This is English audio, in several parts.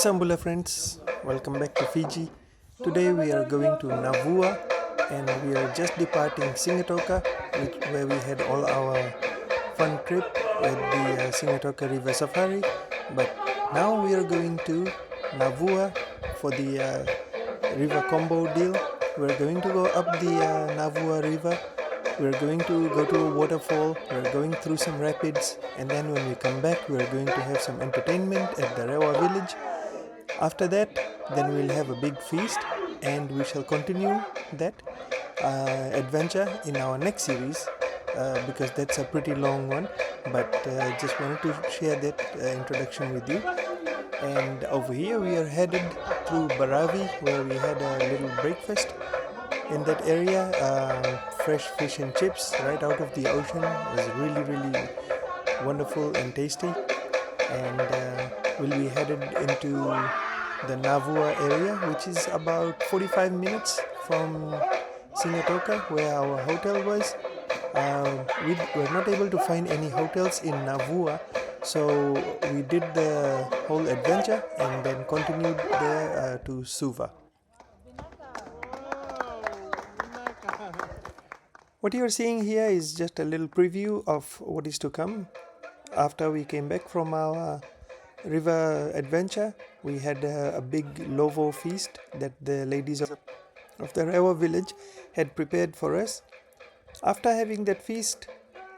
Sambula friends, welcome back to Fiji. Today we are going to Navua and we are just departing Singatoka, where we had all our fun trip with the Singatoka River Safari. But now we are going to Navua for the river combo deal. We're going to go up the Navua river. We're going to go to a waterfall. We're going through some rapids, and then when we come back, we're going to have some entertainment at the Rewa village. After that, then we'll have a big feast, and we shall continue that adventure in our next series because that's a pretty long one. But just wanted to share that introduction with you. And over here, we are headed through Baravi, where we had a little breakfast in that area. Fresh fish and chips right out of the ocean. It was really wonderful and tasty. And we'll be headed into the Navua area, which is about 45 minutes from Singatoka, where our hotel was. We were not able to find any hotels in Navua, so we did the whole adventure and then continued there to Suva. What you are seeing here is just a little preview of what is to come. After we came back from our river adventure, we had a big lovo feast that the ladies of the Rewa village had prepared for us. After having that feast,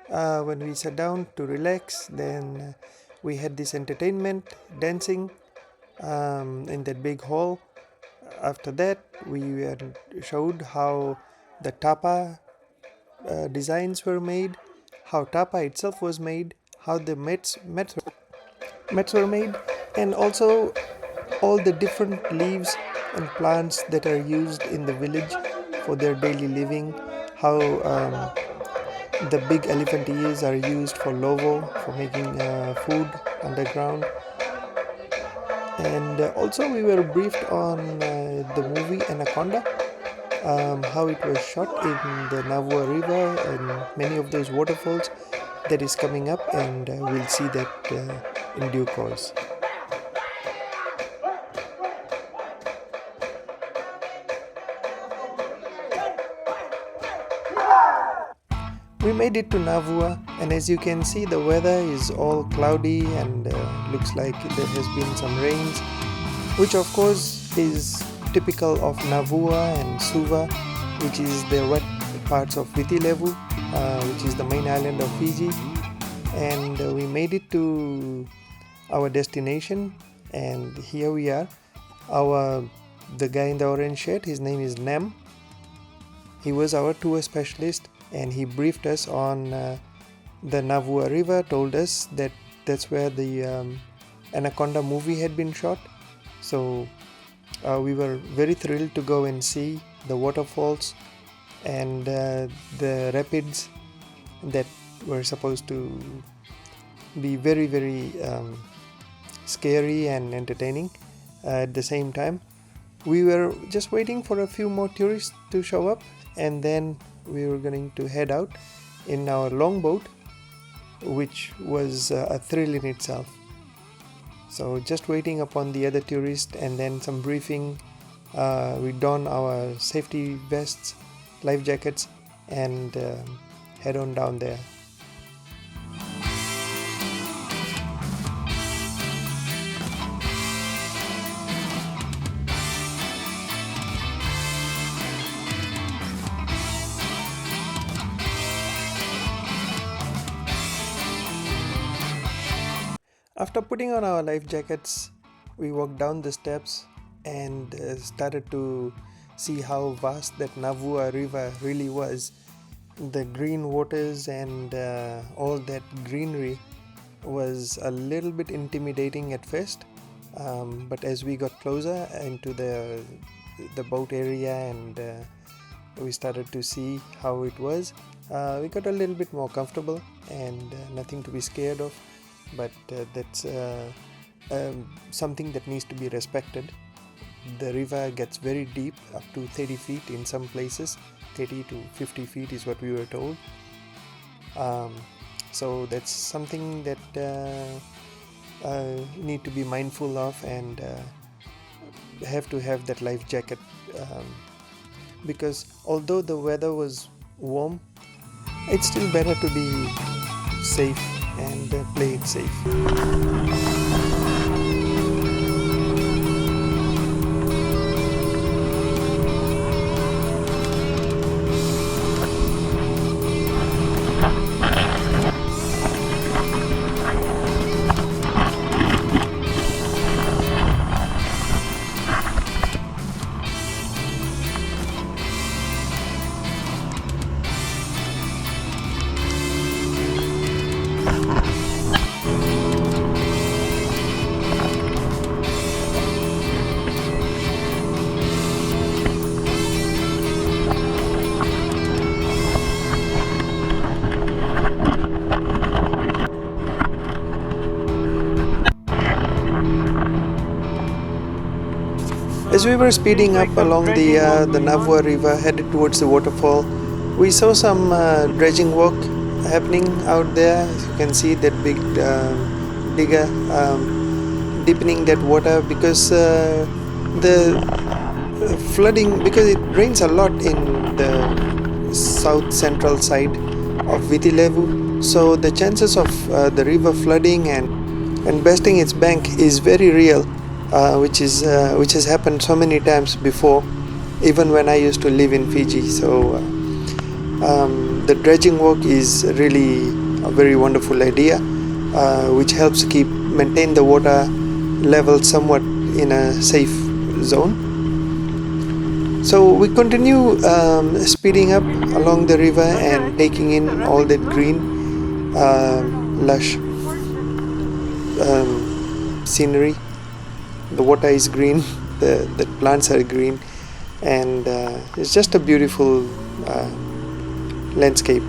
when we sat down to relax, then we had this entertainment, dancing in that big hall. After that, we were showed how the tapa designs were made, how tapa itself was made, how the mats were made, and also all the different leaves and plants that are used in the village for their daily living, how the big elephant ears are used for lovo, for making food underground. And also we were briefed on the movie Anaconda, how it was shot in the Navua river and many of those waterfalls. That is coming up, and we'll see that in due course. We made it to Navua, and as you can see, the weather is all cloudy and looks like there has been some rains, which of course is typical of Navua and Suva, which is the wet parts of Vitilevu, which is the main island of Fiji. And we made it to our destination, and here we are. The guy in the orange shirt, his name is Nem. He was our tour specialist, and he briefed us on the Navua river, told us that that's where the Anaconda movie had been shot. So we were very thrilled to go and see the waterfalls and the rapids that were supposed to be very scary and entertaining at the same time. We were just waiting for a few more tourists to show up, and then we were going to head out in our longboat, which was a thrill in itself. So just waiting upon the other tourists and then some briefing. We don our safety vests, life jackets, and head on down there. After putting on our life jackets, we walked down the steps and started to see how vast that Navua river really was. The green waters and all that greenery was a little bit intimidating at first, but as we got closer into the boat area and we started to see how it was, we got a little bit more comfortable and nothing to be scared of. But that's something that needs to be respected. The river gets very deep, up to 30 feet in some places. 30 to 50 feet is what we were told. So that's something that need to be mindful of, and have to have that life jacket, because although the weather was warm, it's still better to be safe and play it safe. As we were speeding up along the Navua river headed towards the waterfall, we saw some dredging work happening out there. As you can see, that big digger deepening that water, because the flooding, because it rains a lot in the south central side of Viti Levu, so the chances of the river flooding and bursting its bank is very real. Which has happened so many times before, even when I used to live in Fiji. So the dredging work is really a very wonderful idea, which helps maintain the water level somewhat in a safe zone. So we continue speeding up along the river and taking in all that green, lush scenery. The water is green, the plants are green, and it's just a beautiful landscape.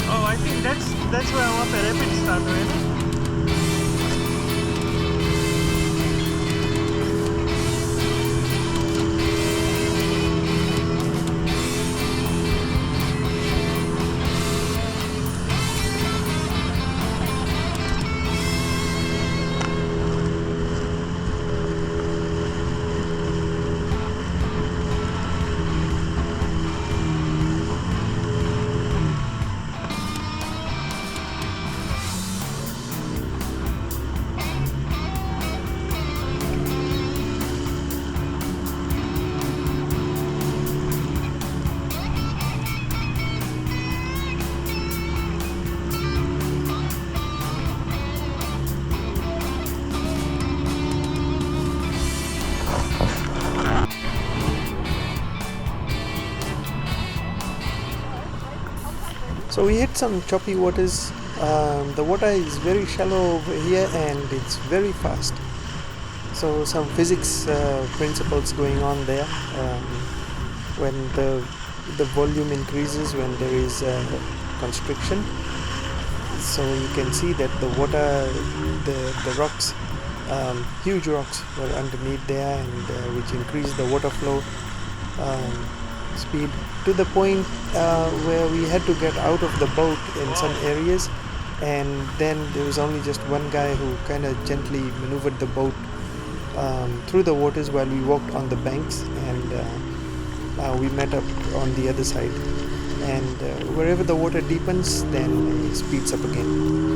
Oh, I think that's where I want the rapid start, right? So we hit some choppy waters. The water is very shallow over here and it's very fast. So some physics principles going on there. When the volume increases, when there is constriction, so you can see that the water, the rocks, huge rocks were underneath there, and which increased the water flow speed to the point where we had to get out of the boat in some areas, and then there was only just one guy who kind of gently maneuvered the boat through the waters while we walked on the banks, and we met up on the other side, and wherever the water deepens, then it speeds up again.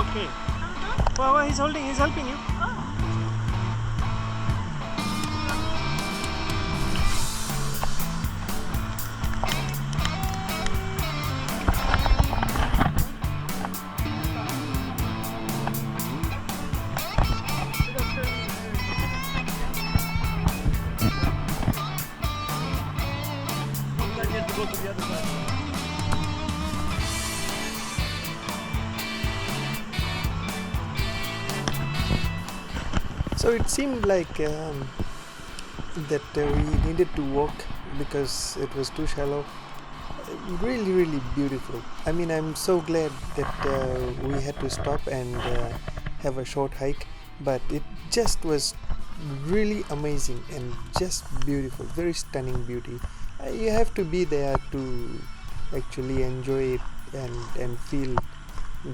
Okay. Wow, he's holding, he's helping you. Sometimes you have to go to the other side. So it seemed like that we needed to walk because it was too shallow. Really, really beautiful. I mean, I'm so glad that we had to stop and have a short hike, but it just was really amazing and just beautiful, very stunning beauty. You have to be there to actually enjoy it and feel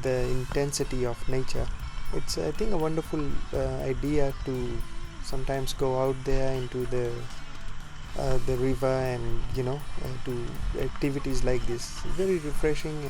the intensity of nature. It's, I think, a wonderful idea to sometimes go out there into the river and do activities like this. Very refreshing.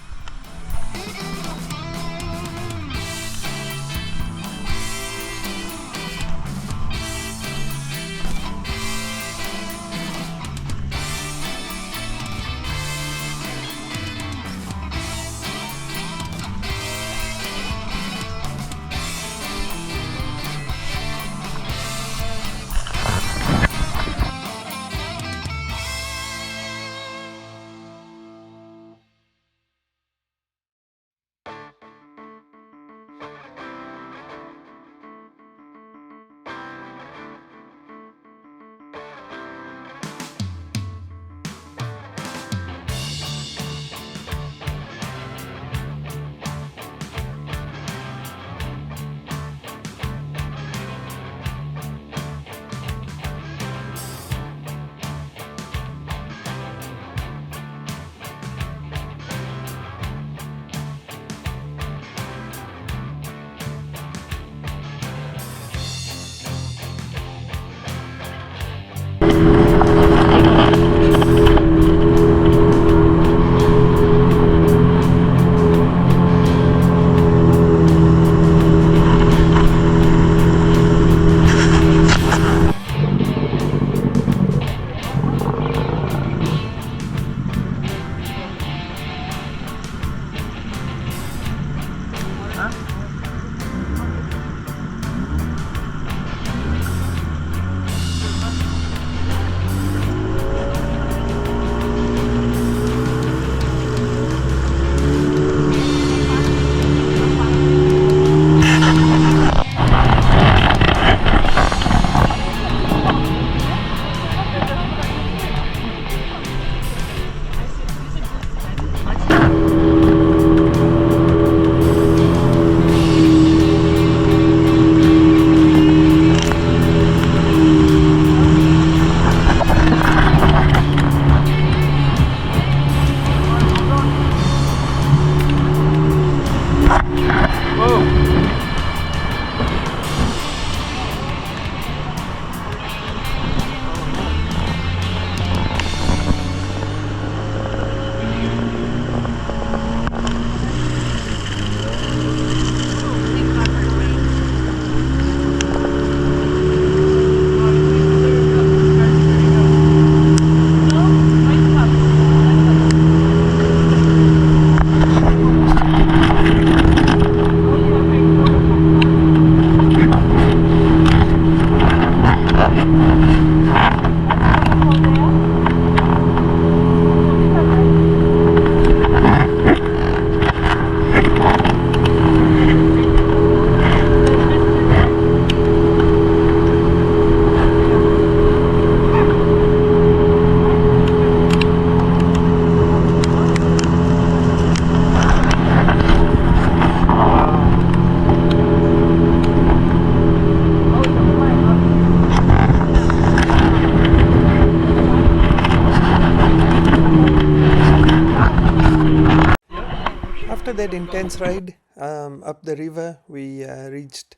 After that intense ride up the river, we reached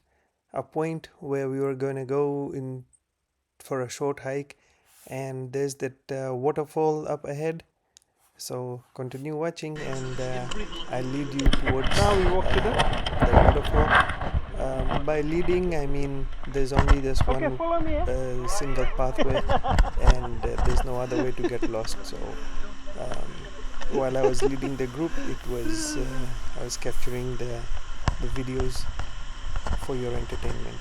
a point where we were going to go in for a short hike, and there's that waterfall up ahead. So continue watching, and I'll lead you towards Now we walk to the waterfall. By leading, I mean there's only this Okay, one follow me. single pathway, and there's no other way to get lost. So while I was leading the group, I was capturing the videos for your entertainment.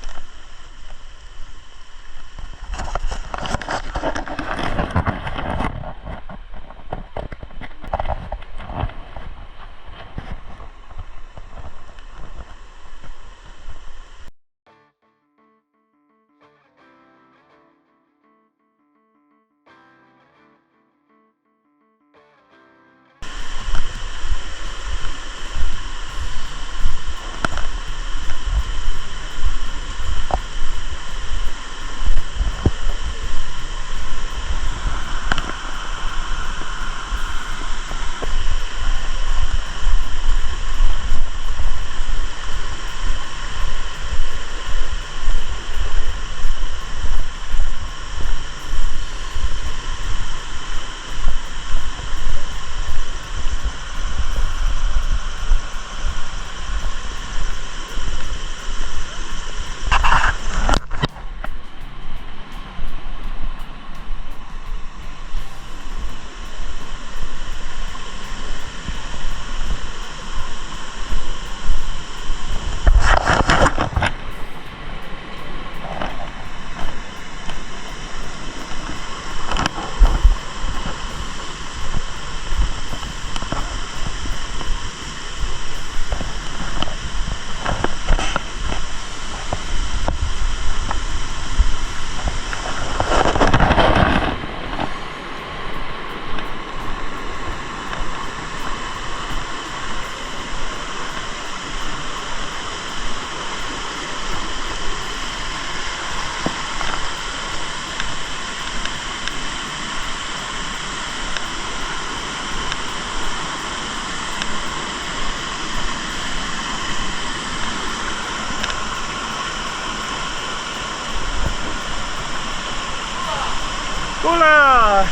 Hola!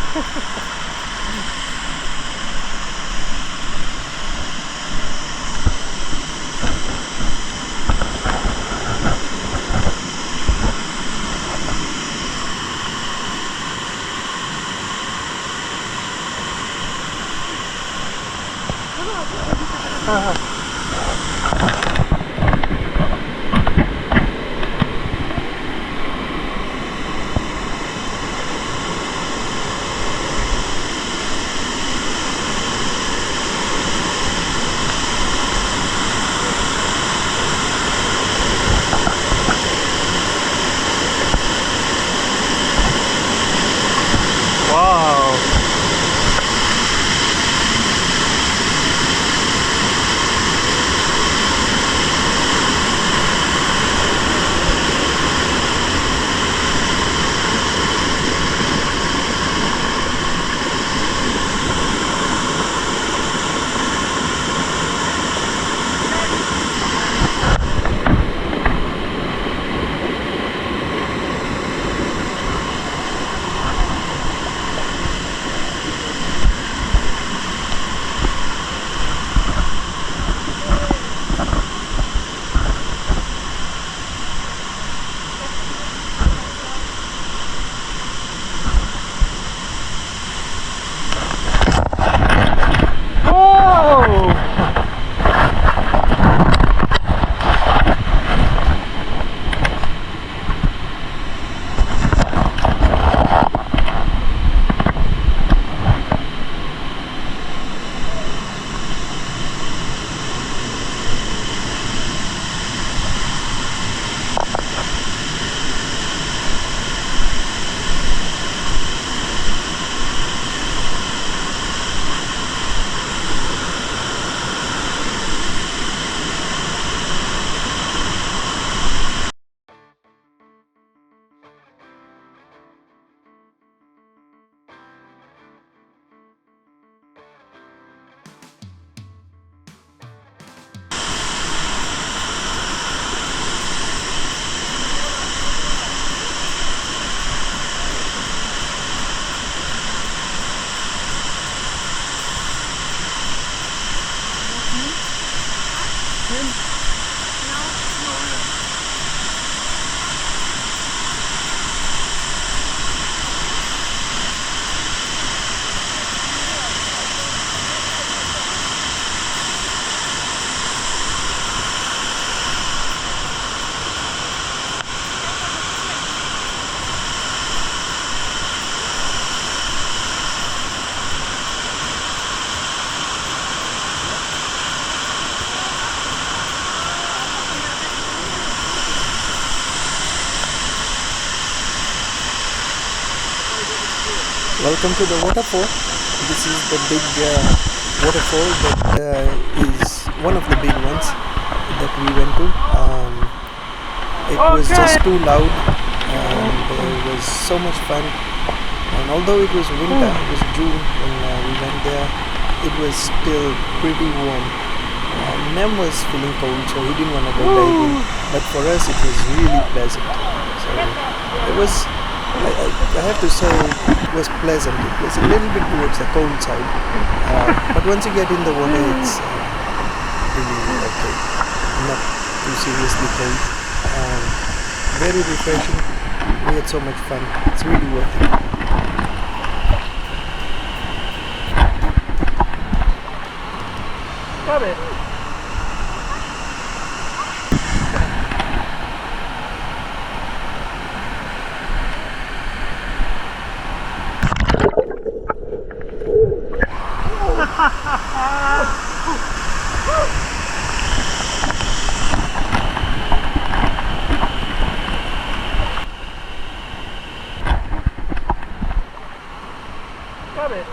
Wow! Welcome to the waterfall. This is the big waterfall that is one of the big ones that we went to. It was just too loud and it was so much fun. And although it was winter, it was June when we went there, it was still pretty warm. Nam was feeling cold, so he didn't want to go diving. But for us, it was really pleasant. So it was, I have to say, it was pleasant. It was a little bit towards the cold side. But once you get in the water, it's really okay. Not too seriously cold. Very refreshing. We had so much fun. It's really worth it. Got it. Got it.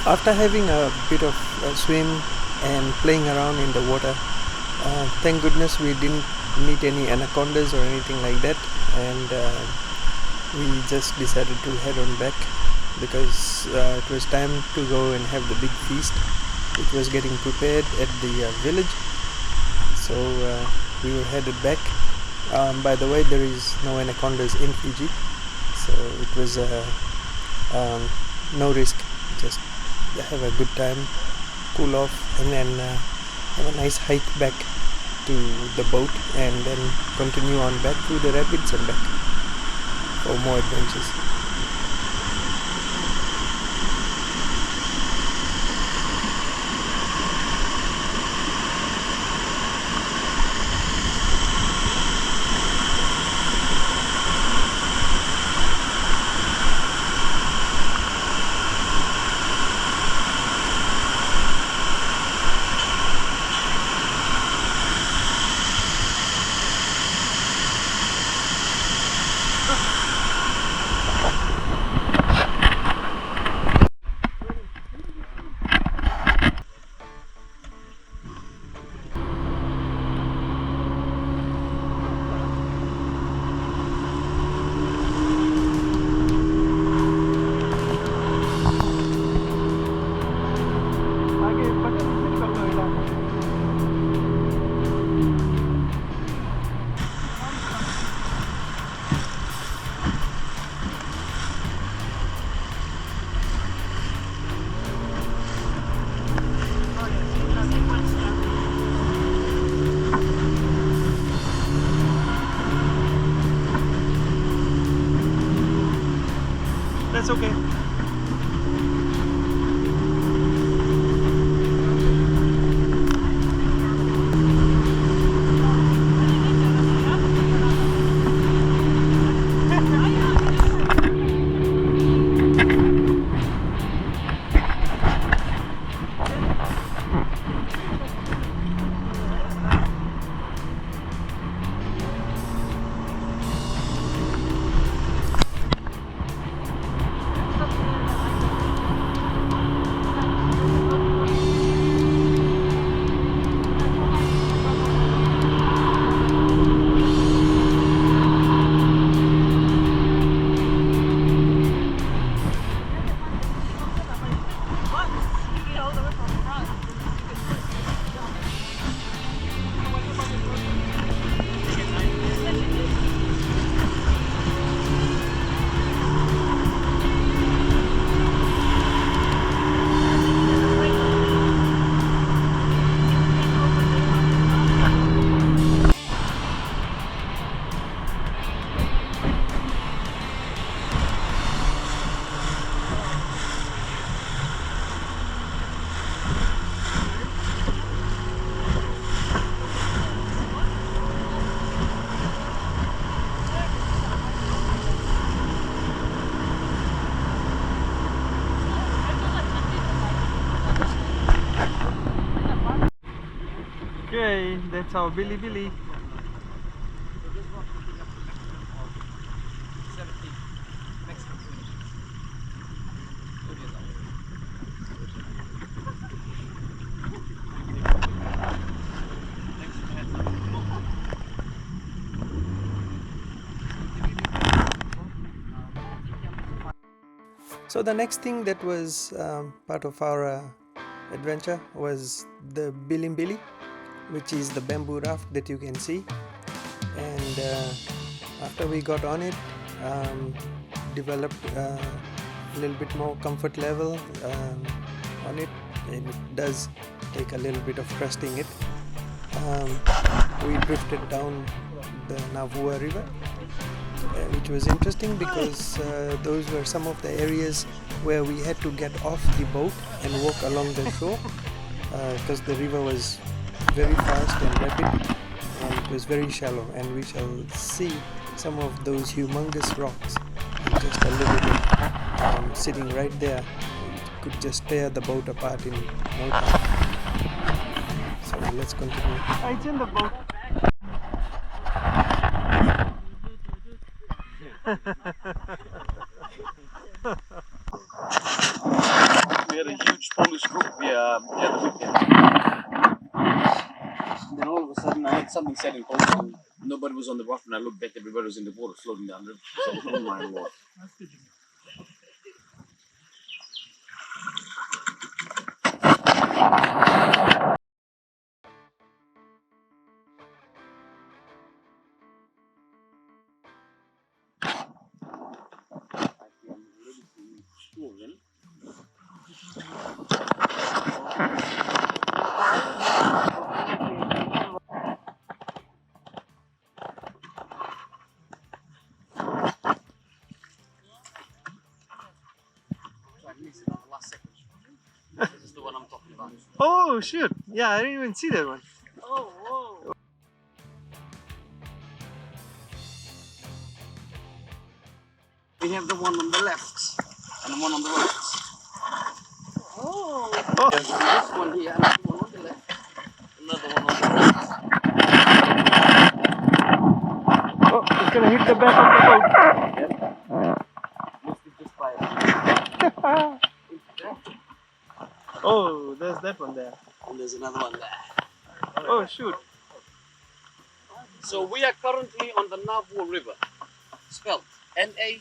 After having a bit of a swim and playing around in the water, thank goodness we didn't meet any anacondas or anything like that, and we just decided to head on back because it was time to go and have the big feast. It was getting prepared at the village, so we were headed back. By the way, there is no anacondas in Fiji, so it was no risk, just have a good time, cool off, and then have a nice hike back to the boat, and then continue on back through the rapids and back for more adventures. That's okay. That's our bilibili. So the next thing that was part of our adventure was the bilibili, which is the bamboo raft that you can see. And after we got on it, developed a little bit more comfort level on it, and it does take a little bit of trusting it. We drifted down the Navua river, which was interesting because those were some of the areas where we had to get off the boat and walk along the shore because the river was very fast and rapid, and it was very shallow, and we shall see some of those humongous rocks in just a little bit sitting right there. It could just tear the boat apart in no time. So let's continue. It's in the boat. We had a huge Polish group the other weekend. Then all of a sudden I heard something said in Polish and nobody was on the raft, and I looked back, everybody was in the water floating down the river. So, oh my lord. This is the one I'm talking about. Oh, shoot. Yeah, I didn't even see that one. We have the one on the left and the one on the right. Oh. There's this one here and the one on the left. Another one on the right. Oh, it's gonna hit the back of the boat. Must be just by Oh, there's that one there. and there's another one there. Oh, shoot. So we are currently on the Navua River, spelled Navua.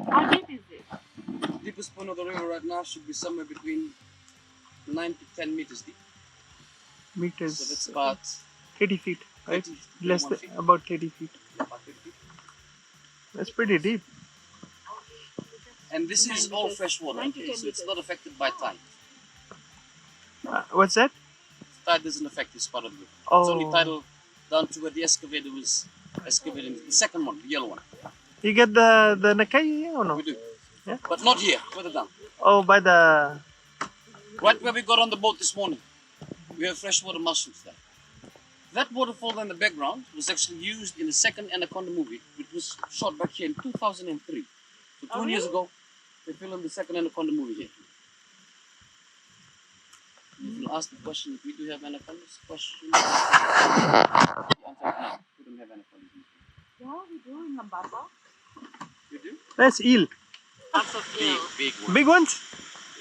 How deep is it? Deepest point of the river right now should be somewhere between 9 to 10 meters deep. So that's Meters. about 30 feet, right? 30, Less 31 than, feet. about 30 feet. About 50 feet. That's pretty deep. And this is all fresh water, 9 to okay? 10 So it's meters. not affected by tide. What's that? Tide doesn't affect this part of the river. It's only Oh, tidal down to where the excavator was excavating. The second one, the yellow one. you get the Nakai or no? We do. Yeah. But not here, further down. Oh, by the. Right where we got on the boat this morning, we have freshwater mushrooms there. That waterfall in the background was actually used in the second Anaconda movie, which was shot back here in 2003. So 2 years ago, they filmed the second Anaconda movie here. You can ask the question if we do have anacondas. Question. The answer is no. We don't have anacondas. Yeah, we do in Nambata. You do? That's eel. Lots of Big one. Big ones.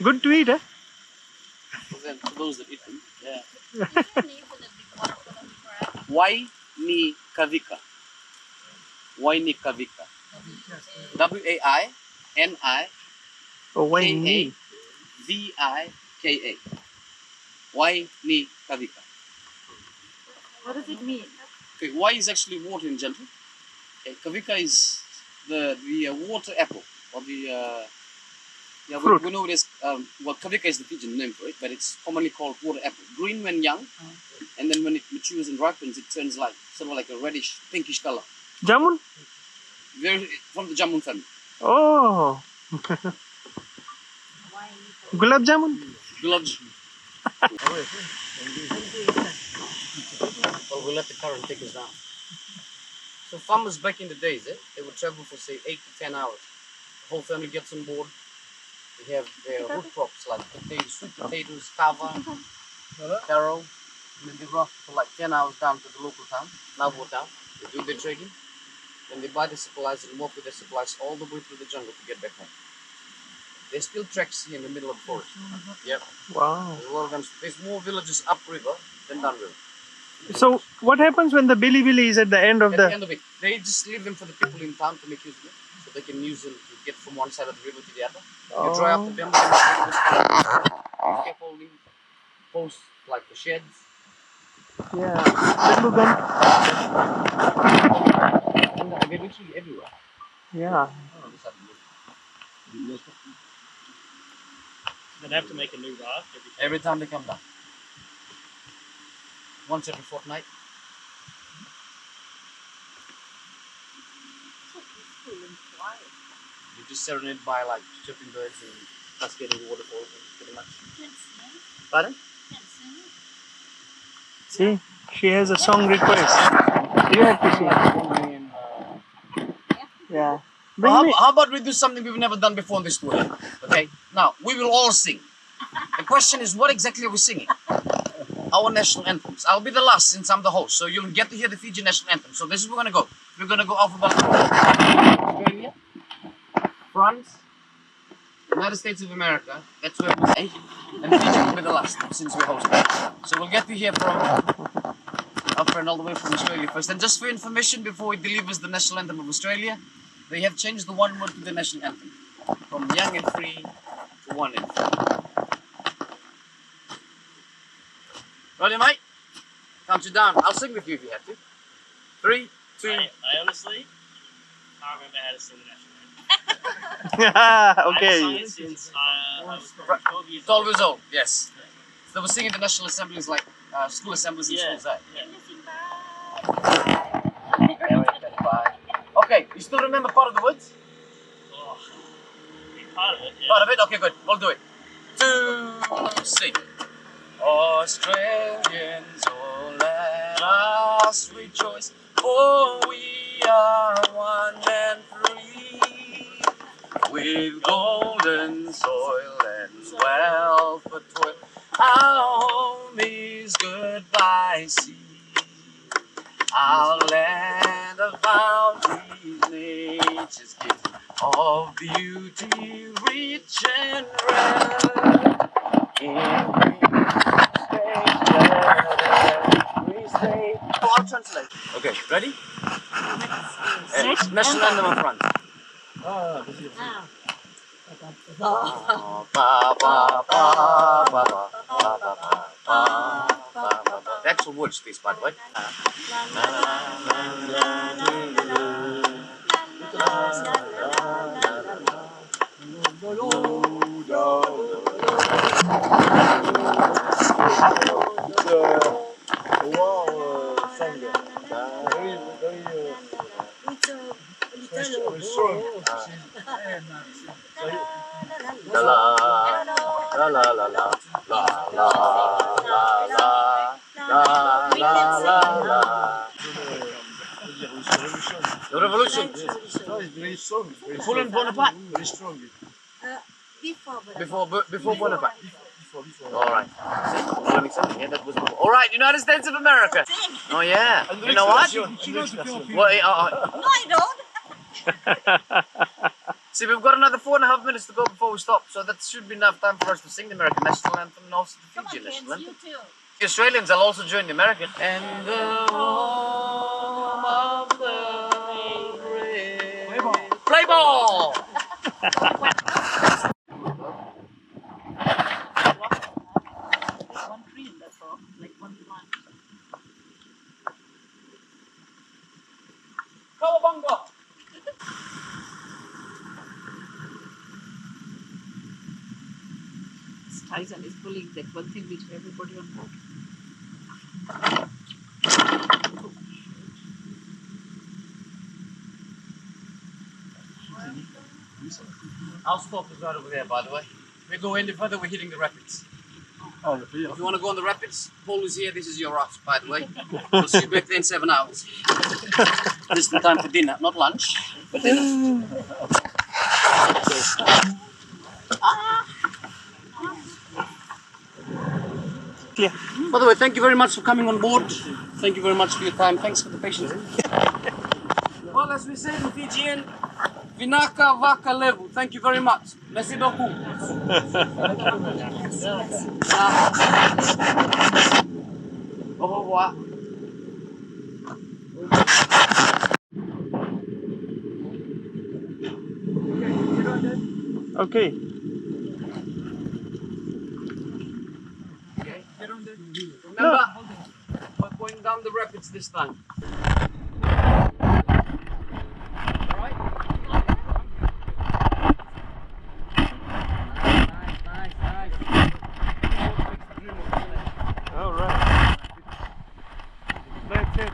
Good to eat, eh? For them, for those that eat them. Yeah. What's your name for the big one for the crab? Waini kavika. Waini kavika. Waini Oh, wine knee. Vika. Waini kavika. What does it mean? Okay, Y is actually water in general. Okay, kavika is the water apple or the yeah, Fruit. we know it as well, kavika is the Fijian name for it, but it's commonly called water apple. Green when young, and then when it matures and ripens, it turns like sort of like a reddish, pinkish color. Jamun? Very from the jamun family. Oh. Gulab jamun? Gulab. Well, we'll let the current take us down. So farmers back in the days, they would travel for say 8 to 10 hours. The whole family gets on board, They have their root crops like potatoes, sweet potatoes, kava, taro. And then they raft for like 10 hours down to the local town, Navua town. They do their trading. Then they buy the supplies and walk with the supplies all the way through the jungle to get back home. There's still tracks here in the middle of the forest. Yep. Wow. There's a lot of them. There's more villages upriver than downriver. So what happens when the bilibili is at the end of At the end of it, they just leave them for the people in town to make use of it. So they can use them to get from one side of the river to the other. You dry up the bamboo, scaffolding, posts like the sheds. Yeah. And they're literally everywhere. Yeah. They'd have to make a new raft Every time they come down. Once every fortnight. You just serenade by like chirping birds and cascading waterfalls and pretty much. Pardon? See, she has a song request. You have to sing. Yeah. How about we do something we've never done before in this tour? Okay, now we will all sing. The question is, what exactly are we singing? Our national anthems. I'll be the last since I'm the host, so you'll get to hear the Fijian national anthem. So this is where we're gonna go. We're gonna go alphabetically. Australia, France, United States of America. That's where we're going. And Fiji will be the last since we're hosting. So we'll get to hear from our friend all the way from Australia first. And just for information, before he delivers the national anthem of Australia, they have changed the one word to the national anthem from young and free to one and free. Ready, mate? Count you down. I'll sing with you if you have to. 3, 2. I honestly can't remember how to sing the national anthem. Okay. I've sung it since I was probably 12 years 12 old. years old, yes. So they were singing the national assemblies like school assemblies in schools, eh? Okay, you still remember part of the words? Oh, part of it, yeah. Part of it? Okay, good. We'll do it. 2, sing. Australians, oh let us rejoice, for we are one and free, with golden soil and wealth for toil. Our home is goodbye sea, our land of bounties, nature's gift of beauty, rich and rare. I'll translate. Okay, ready? National anthem up front. The actual words, please, by the way. La la la la la la la la la la la. The revolution. Very strong. Napoleon Bonaparte. Very strong. Before Bonaparte. All right. See, learning something. Yeah, that was. All right, United States of America. Oh yeah. You know what? Well, No, I don't. see, we've got another 4.5 minutes to go before we stop, so that should be enough time for us to sing the American national anthem and also the Fijian national anthem. You too. The Australians will also join the American. And the home of the brave. Play ball! One tree in that rock, like one plant. Cowabunga! Tyson is pulling that one thing which everybody on board. Our stop is right over there, by the way. If we go any further, we're hitting the rapids. Oh, you're here. If you want to go on the rapids, Paul is here. This is your raft, by the way. We'll see you back there in 7 hours. This is the time for dinner, not lunch, but dinner. clear. By the way, thank you very much for coming on board. Thank you very much for your time. Thanks for the patience. Well, as we say in Fijian, Vinaka Vaka Levu. Thank you very much. Merci beaucoup. Au revoir. Okay. Remember, we're going down the rapids this time. All right. That's it.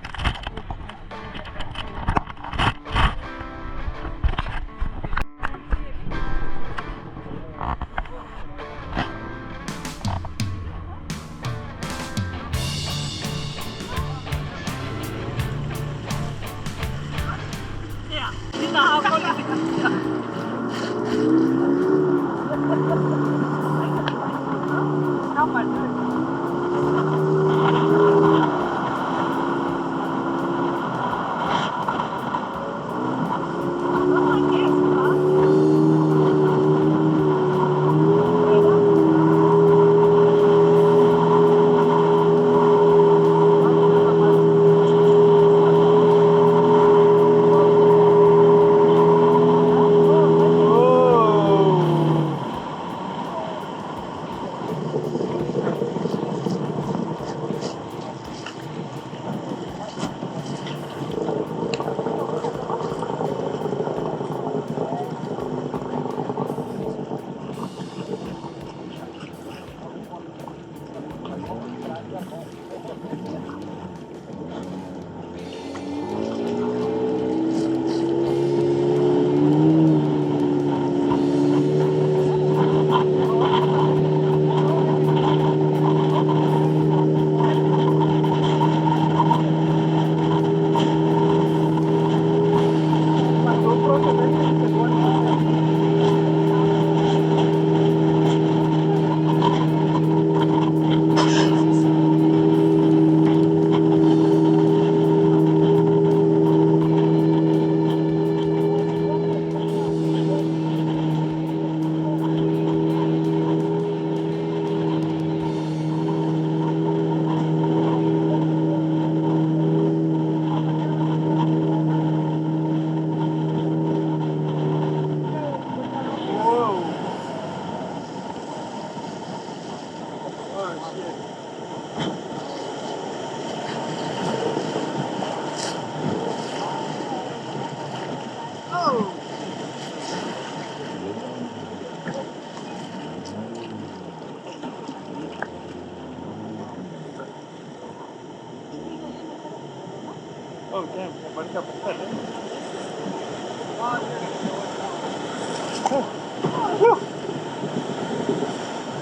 Oh damn, balik ka pa eh.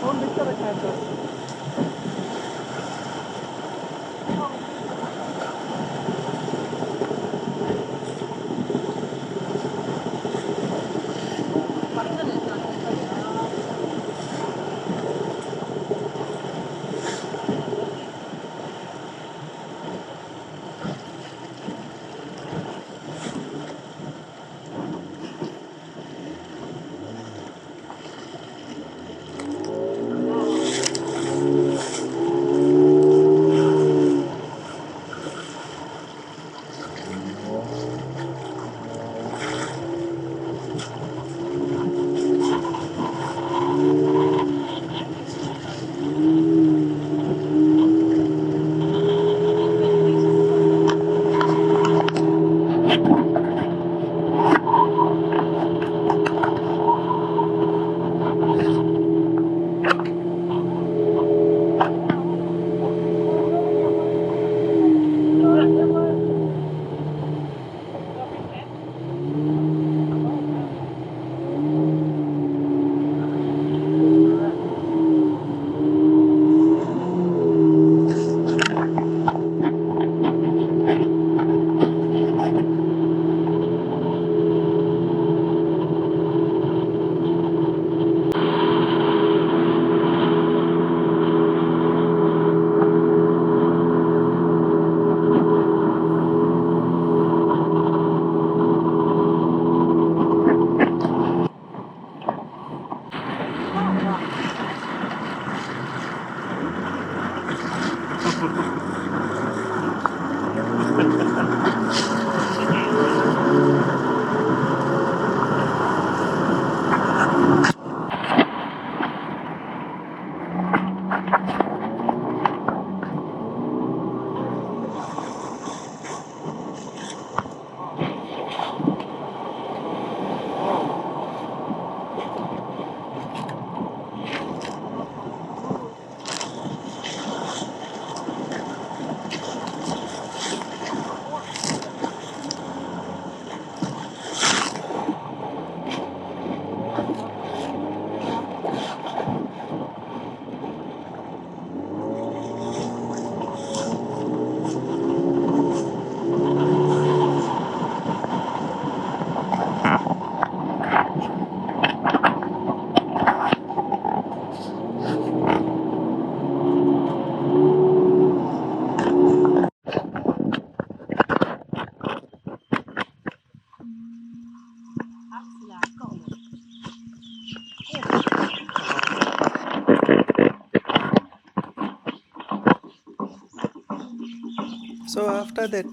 Oh, look at the cancer. So after that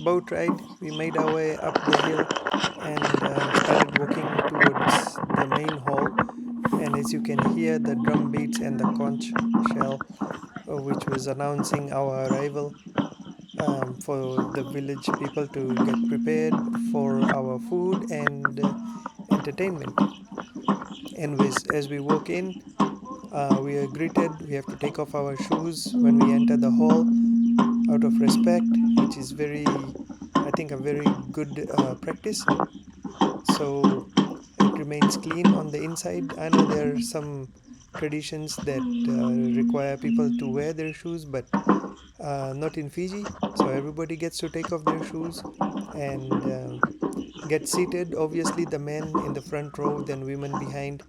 boat ride, we made our way up the hill and started walking towards the main hall. And as you can hear, the drum beats and the conch shell, which was announcing our arrival, for the village people to get prepared for our food and entertainment. And as we walk in, we are greeted. We have to take off our shoes when we enter the hall out of respect, which is very, I think, a very good practice. So it remains clean on the inside. I know there are some traditions that require people to wear their shoes, but not in Fiji. So everybody gets to take off their shoes and get seated. Obviously, the men in the front row, then women behind,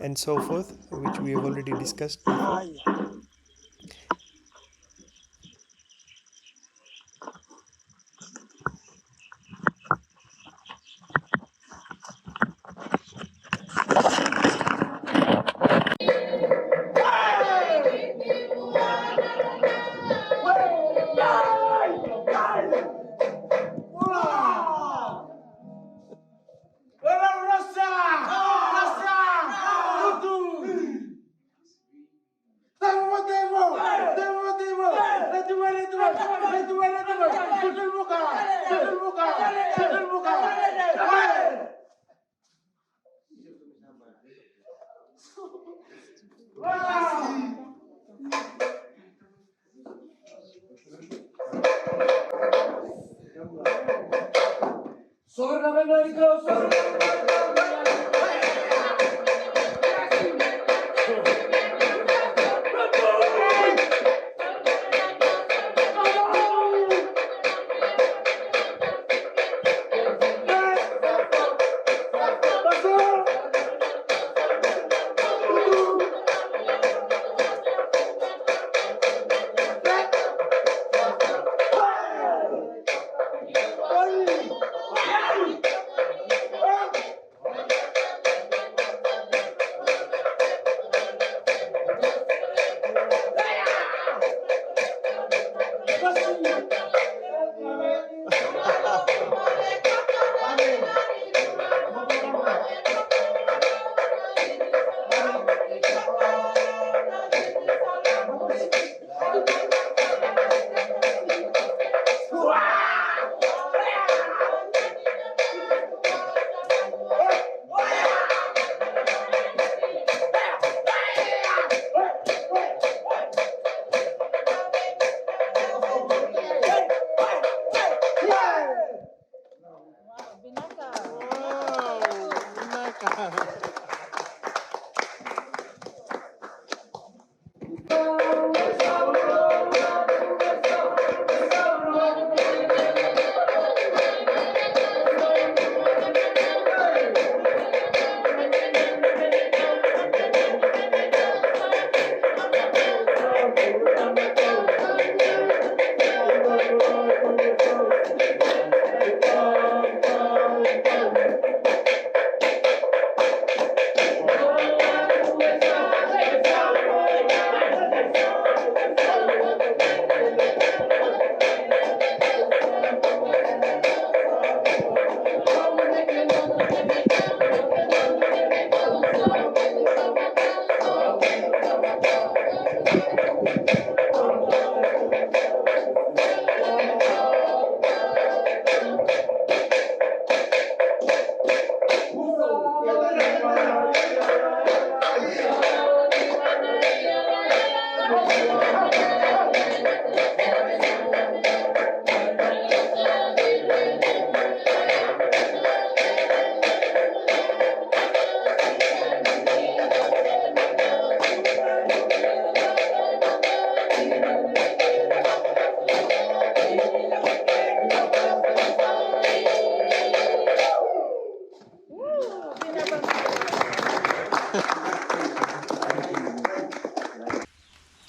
and so forth, which we have already discussed before.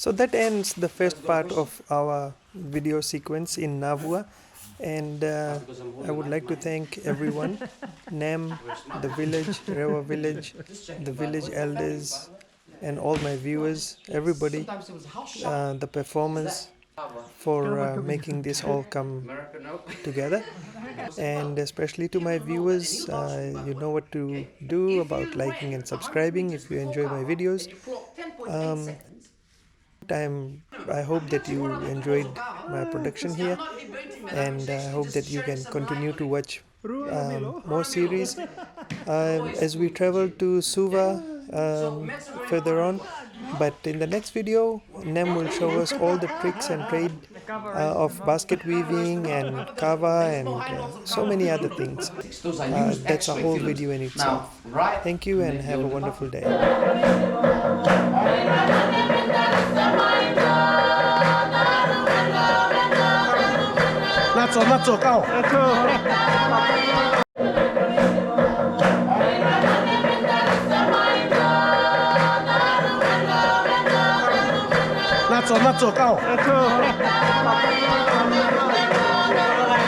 So that ends the first part of our video sequence in Navua, and I would like to thank everyone, Nam, the village, Rewa village, the village elders, and all my viewers, everybody, the performers, for making this all come together. And especially to my viewers, you know what to do about liking and subscribing if you enjoy my videos. I hope that you enjoyed my production here, and I hope that you can continue to watch more series as we travel to Suva further on. But in the next video, Nem will show us all the tricks and trade of basket weaving and kava and so many other things. That's a whole video in itself. Thank you and have a wonderful day. Not so, go. Not so, go.